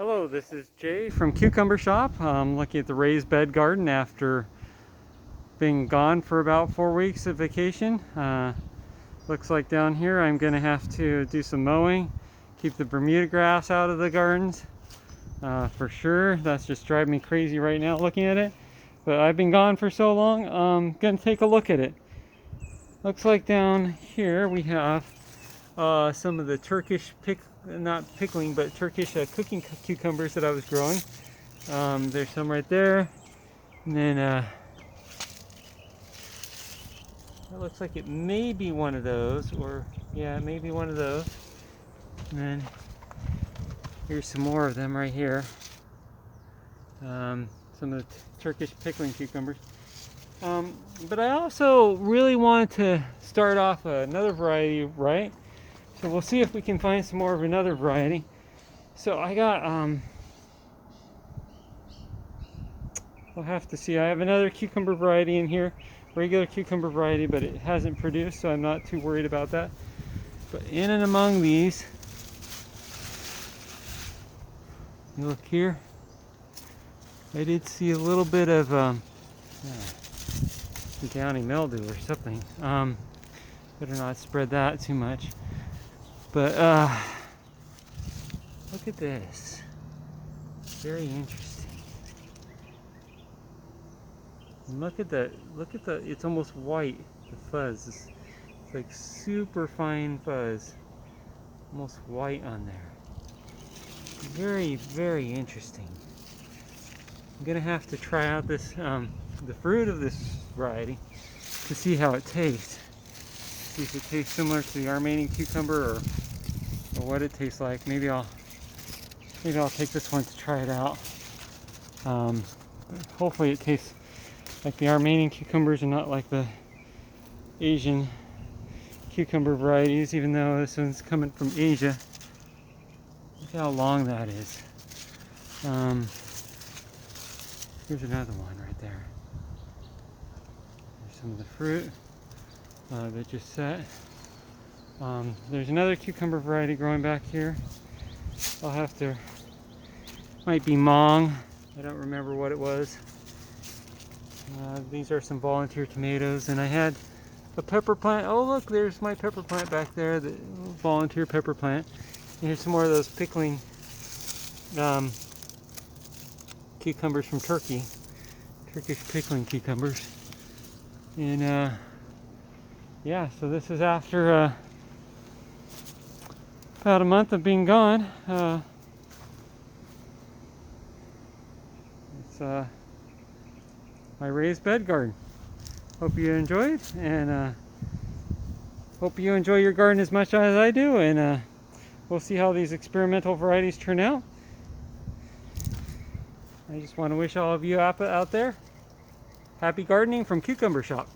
Hello, this is Jay from Cucumber Shop. I'm looking at the raised bed garden after being gone for about 4 weeks of vacation. Looks like down here I'm going to have to do some mowing, keep the Bermuda grass out of the gardens for sure. That's just driving me crazy right now looking at it. But I've been gone for so long, I'm going to take a look at it. Looks like down here we have some of the Turkish Turkish cooking cucumbers that I was growing. There's some right there, and then it looks like it may be one of those, or yeah, it may be one of those. And then here's some more of them right here. Some of the Turkish pickling cucumbers. But I also really wanted to start off another variety, right? So we'll see if we can find some more of another variety. So I got, we'll have to see. I have another cucumber variety in here, regular cucumber variety, but it hasn't produced, so I'm not too worried about that. But in and among these, you look here, I did see a little bit of downy mildew or something. Better not spread that too much. But look at this. Very interesting. And look at the, it's almost white, the fuzz. It's like super fine fuzz. Almost white on there. Very, very interesting. I'm gonna have to try out this, the fruit of this variety to see how it tastes. See if it tastes similar to the Armenian cucumber or what it tastes like. Maybe I'll take this one to try it out. Hopefully it tastes like the Armenian cucumbers and not like the Asian cucumber varieties, even though this one's coming from Asia. Look how long that is. Here's another one right there. There's some of the fruit that just set. There's another cucumber variety growing back here. I'll have to, might be Mong. I don't remember what it was. These are some volunteer tomatoes, and I had a pepper plant. Oh look, there's my pepper plant back there, the volunteer pepper plant. And here's some more of those pickling cucumbers from Turkey. Turkish pickling cucumbers. And yeah, so this is after about a month of being gone. It's my raised bed garden. Hope you enjoyed, and hope you enjoy your garden as much as I do, and we'll see how these experimental varieties turn out. I just want to wish all of you out there happy gardening from Cucumber Shop.